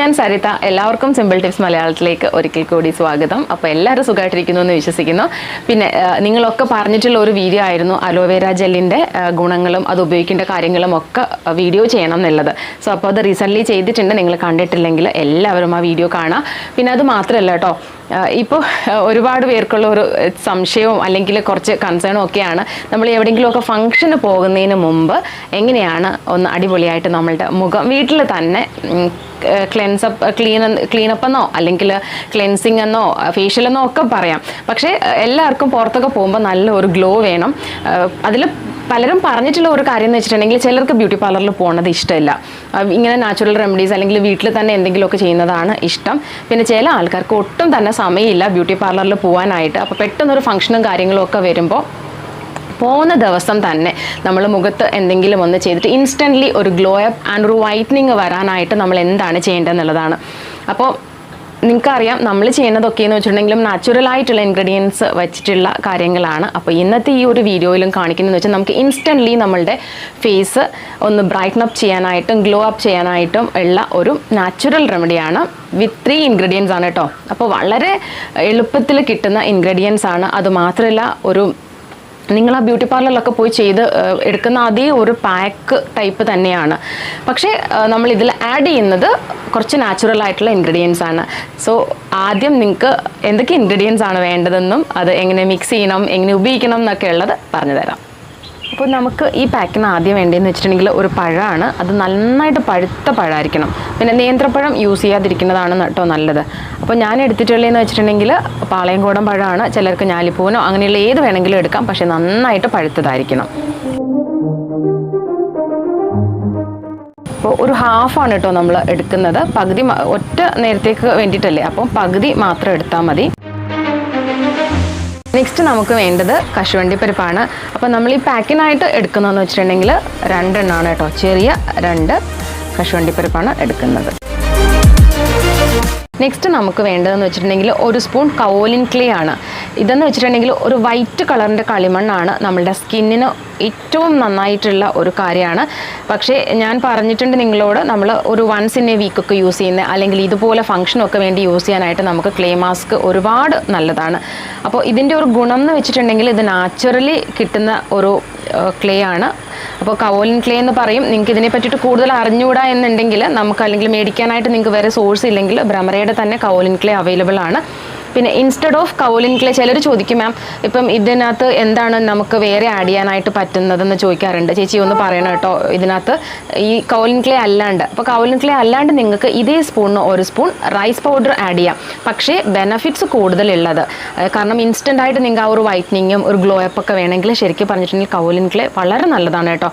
ഞാൻ സരിത. എല്ലാവർക്കും simple tips മലയാളത്തിലേക്ക് ഒരിക്കൽ കൂടി സ്വാഗതം. അപ്പോൾ എല്ലാവരും സുഖമായിട്ടിരിക്കുന്നു എന്ന് വിശ്വസിക്കുന്നു. പിന്നെ നിങ്ങളൊക്കെ പറഞ്ഞിട്ടുള്ള ഒരു വീഡിയോ ആയിരുന്നു അലോവേര ജെല്ലിൻ്റെ ഗുണങ്ങളും അത് ഉപയോഗിക്കേണ്ട കാര്യങ്ങളും ഒക്കെ വീഡിയോ ചെയ്യണം എന്നുള്ളത്. സോ അപ്പോൾ അത് റീസെൻ്റ്ലി ചെയ്തിട്ടുണ്ട്. നിങ്ങൾ കണ്ടിട്ടില്ലെങ്കിൽ എല്ലാവരും ആ വീഡിയോ കാണാം. പിന്നെ അത് മാത്രമല്ല കേട്ടോ, ഇപ്പോൾ ഒരുപാട് പേർക്കുള്ള ഒരു സംശയവും അല്ലെങ്കിൽ കുറച്ച് കൺസേണും ഒക്കെയാണ് നമ്മൾ എവിടെയെങ്കിലുമൊക്കെ ഫംഗ്ഷന് പോകുന്നതിന് മുമ്പ് എങ്ങനെയാണ് ഒന്ന് അടിപൊളിയായിട്ട് നമ്മളുടെ മുഖം വീട്ടിൽ തന്നെ ക്ലീനപ്പ് എന്നോ അല്ലെങ്കിൽ ക്ലെൻസിങ് എന്നോ ഫേഷ്യൽ എന്നോ ഒക്കെ പറയാം. പക്ഷേ എല്ലാവർക്കും പുറത്തൊക്കെ പോകുമ്പോൾ നല്ലൊരു ഗ്ലോ വേണം. അതിൽ പലരും പറഞ്ഞിട്ടുള്ള ഒരു കാര്യം എന്ന് വെച്ചിട്ടുണ്ടെങ്കിൽ ചിലർക്ക് ബ്യൂട്ടി പാർലറിൽ പോകുന്നത് ഇഷ്ടമില്ല. ഇങ്ങനെ നാച്ചുറൽ റെമഡീസ് അല്ലെങ്കിൽ വീട്ടിൽ തന്നെ എന്തെങ്കിലുമൊക്കെ ചെയ്യുന്നതാണ് ഇഷ്ടം. പിന്നെ ചില ആൾക്കാർക്ക് ഒട്ടും തന്നെ സമയമില്ല ബ്യൂട്ടി പാർലറിൽ പോകാനായിട്ട്. അപ്പോൾ പെട്ടെന്നൊരു ഫംഗ്ഷനും കാര്യങ്ങളും ഒക്കെ വരുമ്പോൾ പോകുന്ന ദിവസം തന്നെ നമ്മൾ മുഖത്ത് എന്തെങ്കിലും ഒന്ന് ചെയ്തിട്ട് ഇൻസ്റ്റൻ്റ്ലി ഒരു ഗ്ലോ അപ്പ് ആൻഡ് ഒരു വൈറ്റനിങ് വരാനായിട്ട് നമ്മൾ എന്താണ് ചെയ്യേണ്ടതെന്നുള്ളതാണ്. അപ്പോൾ നിങ്ങൾക്കറിയാം നമ്മൾ ചെയ്യുന്നതൊക്കെയെന്ന് വെച്ചിട്ടുണ്ടെങ്കിലും നാച്ചുറലായിട്ടുള്ള ഇൻഗ്രീഡിയൻസ് വെച്ചിട്ടുള്ള കാര്യങ്ങളാണ്. അപ്പോൾ ഇന്നത്തെ ഈ ഒരു വീഡിയോയിലും കാണിക്കുന്നതെന്ന് വെച്ചാൽ നമുക്ക് ഇൻസ്റ്റൻ്റ്ലി നമ്മളുടെ ഫേസ് ഒന്ന് ബ്രൈറ്റൻ അപ്പ് ചെയ്യാനായിട്ടും ഗ്ലോ അപ്പ് ചെയ്യാനായിട്ടും ഉള്ള ഒരു നാച്ചുറൽ റെമഡിയാണ്. വിത്ത് 3 ഇൻഗ്രീഡിയൻസ് ആണ് കേട്ടോ. അപ്പോൾ വളരെ എളുപ്പത്തിൽ കിട്ടുന്ന ഇൻഗ്രീഡിയൻസ് ആണ്. അത് മാത്രമല്ല നിങ്ങൾ ആ ബ്യൂട്ടി പാർലറിലൊക്കെ പോയി ചെയ്ത് എടുക്കുന്ന അതേ ഒരു പാക്ക് ടൈപ്പ് തന്നെയാണ്. പക്ഷേ നമ്മൾ ഇതിൽ ആഡ് ചെയ്യുന്നത് കുറച്ച് നാച്ചുറൽ ആയിട്ടുള്ള ഇൻഗ്രീഡിയൻസ് ആണ്. സോ ആദ്യം നിങ്ങൾക്ക് എന്തൊക്കെ ഇൻഗ്രീഡിയൻസ് ആണ് വേണ്ടതെന്നും അത് എങ്ങനെ മിക്സ് ചെയ്യണം, എങ്ങനെ ഉപയോഗിക്കണം എന്നൊക്കെ ഉള്ളത് പറഞ്ഞു തരാം. അപ്പോൾ നമുക്ക് ഈ പാക്കിന് ആദ്യം വേണ്ടതെന്ന് വെച്ചിട്ടുണ്ടെങ്കിൽ ഒരു പഴമാണ്. അത് നന്നായിട്ട് പഴുത്ത പഴമായിരിക്കണം. പിന്നെ നേന്ത്രപ്പഴം യൂസ് ചെയ്യാതിരിക്കുന്നതാണ് കേട്ടോ നല്ലത്. അപ്പോൾ ഞാൻ എടുത്തിട്ടുള്ളതെന്ന് വെച്ചിട്ടുണ്ടെങ്കിൽ പാളയംകോടൻ പഴമാണ്. ചിലർക്ക് ഞാലിപ്പൂവനോ അങ്ങനെയുള്ള ഏത് വേണമെങ്കിലും എടുക്കാം. പക്ഷേ നന്നായിട്ട് പഴുത്തതായിരിക്കണം. അപ്പോൾ ഒരു ഹാഫാണ് കേട്ടോ നമ്മൾ എടുക്കുന്നത്. പകുതി ഒറ്റ നേരത്തേക്ക് വേണ്ടിയിട്ടല്ലേ, അപ്പം പകുതി മാത്രം എടുത്താൽ മതി. നെക്സ്റ്റ് നമുക്ക് വേണ്ടത് കശുവണ്ടി പരിപ്പാണ്. അപ്പോൾ നമ്മൾ ഈ പാക്കിനായിട്ട് എടുക്കുന്നതെന്ന് വെച്ചിട്ടുണ്ടെങ്കിൽ 2 എണ്ണമാണ് കേട്ടോ. ചെറിയ 2 കശുവണ്ടി പരിപ്പാണ് എടുക്കുന്നത്. നെക്സ്റ്റ് നമുക്ക് വേണ്ടതെന്ന് വെച്ചിട്ടുണ്ടെങ്കിൽ 1 സ്പൂൺ കവോലിൻ ക്ലേ ആണ്. ഇതെന്ന് വെച്ചിട്ടുണ്ടെങ്കിൽ ഒരു വൈറ്റ് കളറിൻ്റെ കളിമണ്ണാണ്. നമ്മളുടെ സ്കിന്നിന് ഏറ്റവും നന്നായിട്ടുള്ള ഒരു കാര്യമാണ്. പക്ഷേ ഞാൻ പറഞ്ഞിട്ടുണ്ട് നിങ്ങളോട്, നമ്മൾ ഒരു വൺസ് ഇൻ എ വീക്കൊക്കെ യൂസ് ചെയ്യുന്ന അല്ലെങ്കിൽ ഇതുപോലെ ഫംഗ്ഷനൊക്കെ വേണ്ടി യൂസ് ചെയ്യാനായിട്ട് നമുക്ക് ക്ലേ മാസ്ക് ഒരുപാട് നല്ലതാണ്. അപ്പോൾ ഇതിൻ്റെ ഒരു ഗുണം എന്ന് വെച്ചിട്ടുണ്ടെങ്കിൽ ഇത് നാച്ചുറലി കിട്ടുന്ന ഒരു ക്ലേ ആണ്. അപ്പോൾ കവോലിൻ ക്ലേ എന്ന് പറയും. നിങ്ങൾക്ക് ഇതിനെ പറ്റിയിട്ട് കൂടുതൽ അറിഞ്ഞുകൂടാ എന്നുണ്ടെങ്കിൽ നമുക്ക് അല്ലെങ്കിൽ മേടിക്കാനായിട്ട് നിങ്ങൾക്ക് വേറെ സോഴ്സ് ഇല്ലെങ്കിൽ ഭ്രമരയുടെ തന്നെ കവോലിൻ ക്ലേ അവൈലബിൾ ആണ്. പിന്നെ ഇൻസ്റ്റെഡ് ഓഫ് കവോലിൻ ക്ലേ ചിലർ ചോദിക്കും, മാം ഇപ്പം ഇതിനകത്ത് എന്താണ് നമുക്ക് വേറെ ആഡ് ചെയ്യാനായിട്ട് പറ്റുന്നതെന്ന് ചോദിക്കാറുണ്ട്. ചേച്ചി ഒന്ന് പറയണം കേട്ടോ, ഇതിനകത്ത് ഈ കവോലിൻ ക്ലേ അല്ലാണ്ട്. അപ്പോൾ കവോലിൻ ക്ലേ അല്ലാണ്ട് നിങ്ങൾക്ക് ഇതേ സ്പൂണിന് 1 സ്പൂൺ റൈസ് പൗഡർ ആഡ് ചെയ്യാം. പക്ഷേ ബെനഫിറ്റ്സ് കൂടുതലുള്ളത്, കാരണം ഇൻസ്റ്റൻ്റ് ആയിട്ട് നിങ്ങൾക്ക് ആ ഒരു വൈറ്റനിങ്ങും ഒരു ഗ്ലോ അപ്പ് ഒക്കെ വേണമെങ്കിൽ ശരിക്കും പറഞ്ഞിട്ടുണ്ടെങ്കിൽ കവോലിൻ ക്ലേ വളരെ നല്ലതാണ് കേട്ടോ.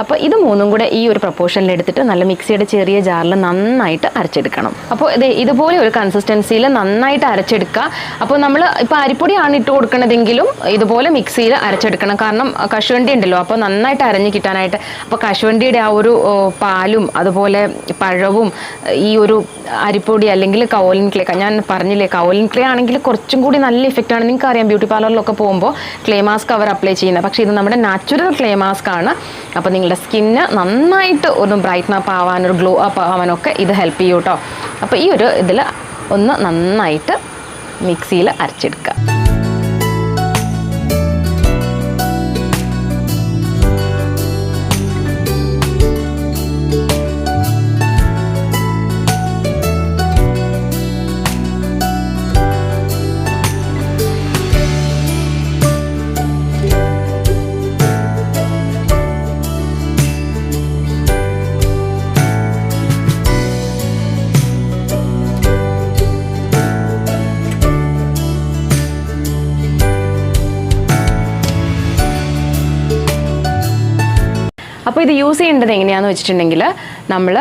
അപ്പോൾ ഇത് 3ഉം കൂടെ ഈ ഒരു പ്രപ്പോർഷനിൽ എടുത്തിട്ട് നല്ല മിക്സിയുടെ ചെറിയ ജാറിൽ നന്നായിട്ട് അരച്ചെടുക്കണം. അപ്പോൾ ഇതുപോലെ ഒരു കൺസിസ്റ്റൻസിയിൽ നന്നായിട്ട് അരച്ചെടുക്കുക. അപ്പോൾ നമ്മൾ ഇപ്പോൾ അരിപ്പൊടിയാണ് ഇട്ട് കൊടുക്കണതെങ്കിലും ഇതുപോലെ മിക്സിയിൽ അരച്ചെടുക്കണം. കാരണം കശുവണ്ടി ഉണ്ടല്ലോ, അപ്പോൾ നന്നായിട്ട് അരഞ്ഞ് കിട്ടാനായിട്ട്. അപ്പോൾ കശുവണ്ടിയുടെ ആ ഒരു പാലും അതുപോലെ പഴവും ഈ ഒരു അരിപ്പൊടി അല്ലെങ്കിൽ കവോലിൻ ക്ലേ, ഞാൻ പറഞ്ഞില്ലേ കവോലിൻ ക്ലേ ആണെങ്കിൽ കുറച്ചും കൂടി നല്ല ഇഫക്റ്റാണ്. നിങ്ങൾക്ക് അറിയാം ബ്യൂട്ടി പാർലറിലൊക്കെ പോകുമ്പോൾ ക്ലേ മാസ്ക് അവർ അപ്ലൈ ചെയ്യുന്നത്. പക്ഷേ ഇത് നമ്മുടെ നാച്ചുറൽ ക്ലേ മാസ്ക് ആണ്. അപ്പോൾ നിങ്ങളുടെ സ്കിന്ന് നന്നായിട്ട് ഒന്ന് ബ്രൈറ്റൻ അപ്പ് ആവാൻ, ഒരു ഗ്ലോ അപ്പ് ആവാനൊക്കെ ഇത് ഹെൽപ്പ് ചെയ്യും കേട്ടോ. അപ്പോൾ ഈ ഒരു ഇതിൽ ഒന്ന് നന്നായിട്ട് മിക്സിയിൽ അരച്ചെടുക്കുക. അപ്പോൾ ഇത് യൂസ് ചെയ്യേണ്ടത് എങ്ങനെയാണെന്ന് വെച്ചിട്ടുണ്ടെങ്കിൽ നമ്മൾ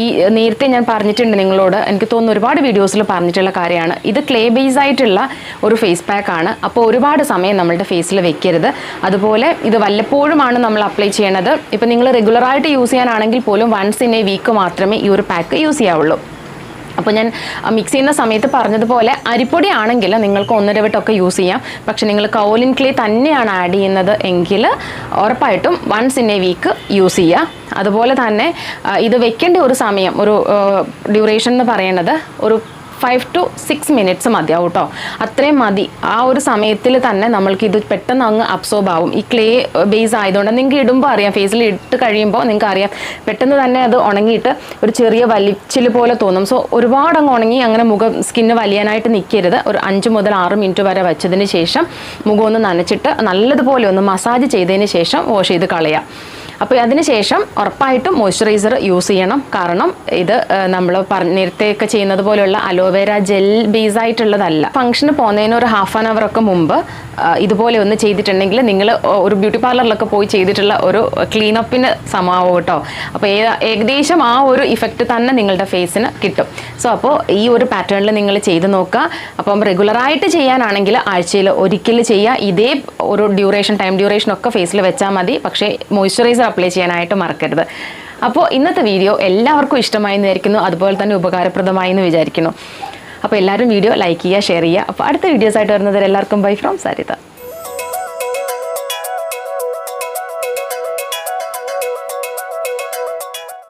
ഈ നേരത്തെ ഞാൻ പറഞ്ഞിട്ടുണ്ട് നിങ്ങളോട്, എനിക്ക് തോന്നുന്നു ഒരുപാട് വീഡിയോസിൽ പറഞ്ഞിട്ടുള്ള കാര്യമാണ്. ഇത് ക്ലേ ബേസ് ആയിട്ടുള്ള ഒരു ഫേസ് പാക്കാണ്. അപ്പോൾ ഒരുപാട് സമയം നമ്മളുടെ ഫേസിൽ വെക്കരുത്. അതുപോലെ ഇത് വല്ലപ്പോഴുമാണ് നമ്മൾ അപ്ലൈ ചെയ്യണത്. ഇപ്പോൾ നിങ്ങൾ റെഗുലറായിട്ട് യൂസ് ചെയ്യാനാണെങ്കിൽ പോലും വൺസ് ഇൻ എ വീക്ക് മാത്രമേ ഈ ഒരു പാക്ക് യൂസ് ചെയ്യാവുള്ളൂ. അപ്പോൾ ഞാൻ മിക്സ് ചെയ്യുന്ന സമയത്ത് പറഞ്ഞതുപോലെ അരിപ്പൊടി ആണെങ്കിൽ നിങ്ങൾക്ക് ഒന്നിടവിട്ടൊക്കെ യൂസ് ചെയ്യാം. പക്ഷെ നിങ്ങൾ കൗലിൻ ക്ലേ തന്നെയാണ് ആഡ് ചെയ്യുന്നത് എങ്കിൽ ഉറപ്പായിട്ടും once in a week use ചെയ്യുക. അതുപോലെ തന്നെ ഇത് വെക്കേണ്ട ഒരു സമയം, ഒരു ഡ്യൂറേഷൻ എന്ന് പറയുന്നത് ഒരു 5 to 6 minutes മതിയാവും കേട്ടോ. അത്രയും മതി. ആ ഒരു സമയത്തിൽ തന്നെ നമ്മൾക്ക് ഇത് പെട്ടെന്ന് അങ്ങ് അബ്സോർബ് ആവും. ഈ ക്ലേ ബേസ് ആയതുകൊണ്ട് നിങ്ങൾക്ക് ഇടുമ്പോൾ അറിയാം, ഫേസിൽ ഇട്ട് കഴിയുമ്പോൾ നിങ്ങൾക്ക് അറിയാം പെട്ടെന്ന് തന്നെ അത് ഉണങ്ങിയിട്ട് ഒരു ചെറിയ വലിച്ചിൽ പോലെ തോന്നും. സോ ഒരുപാട് അങ്ങ് ഉണങ്ങി അങ്ങനെ സ്കിന്ന് വലിയാനായിട്ട് നിൽക്കരുത്. ഒരു 5 മുതൽ 6 മിനിറ്റ് വരെ വെച്ചതിന് ശേഷം മുഖം ഒന്ന് നനച്ചിട്ട് നല്ലതുപോലെ ഒന്ന് മസാജ് ചെയ്തതിന് ശേഷം വാഷ് ചെയ്ത് കളയാം. അപ്പോൾ അതിനുശേഷം ഉറപ്പായിട്ടും മോയ്സ്ചറൈസർ യൂസ് ചെയ്യണം. കാരണം ഇത് നമ്മൾ നേരത്തെയൊക്കെ ചെയ്യുന്നത് പോലെയുള്ള അലോവേര ജെൽ ബേസ് ആയിട്ടുള്ളതല്ല. ഫംഗ്ഷന് പോകുന്നതിന് ഒരു ഹാഫ് ആൻ അവർ ഒക്കെ മുമ്പ് ഇതുപോലെ ഒന്ന് ചെയ്തിട്ടുണ്ടെങ്കിൽ നിങ്ങൾ ഒരു ബ്യൂട്ടി പാർലറിലൊക്കെ പോയി ചെയ്തിട്ടുള്ള ഒരു ക്ലീനപ്പിന് സമാവും കേട്ടോ. അപ്പോൾ ഏകദേശം ആ ഒരു ഇഫക്റ്റ് തന്നെ നിങ്ങളുടെ ഫേസിന് കിട്ടും. സോ അപ്പോൾ ഈ ഒരു പാറ്റേണിൽ നിങ്ങൾ ചെയ്ത് നോക്കുക. അപ്പം റെഗുലറായിട്ട് ചെയ്യാനാണെങ്കിൽ ആഴ്ചയിൽ ഒരിക്കൽ ചെയ്യുക. ഇതേ ഒരു ടൈം ഡ്യൂറേഷൻ ഒക്കെ ഫേസിൽ വെച്ചാൽ മതി. പക്ഷേ മോയ്സ്ചറൈസർ അപ്ലൈ ചെയ്യാനായിട്ട് മറക്കരുത്. അപ്പോൾ ഇന്നത്തെ വീഡിയോ എല്ലാവർക്കും ഇഷ്ടമായി എന്ന് വിചാരിക്കുന്നു. അതുപോലെ തന്നെ ഉപകാരപ്രദമായി എന്ന് വിചാരിക്കുന്നു. അപ്പോൾ എല്ലാവരും വീഡിയോ ലൈക്ക് ചെയ്യുക, ഷെയർ ചെയ്യുക. അപ്പോൾ അടുത്ത വീഡിയോസ് ആയിട്ട് വരുന്നത് എല്ലാവർക്കും ബൈ ഫ്രോം സരിത.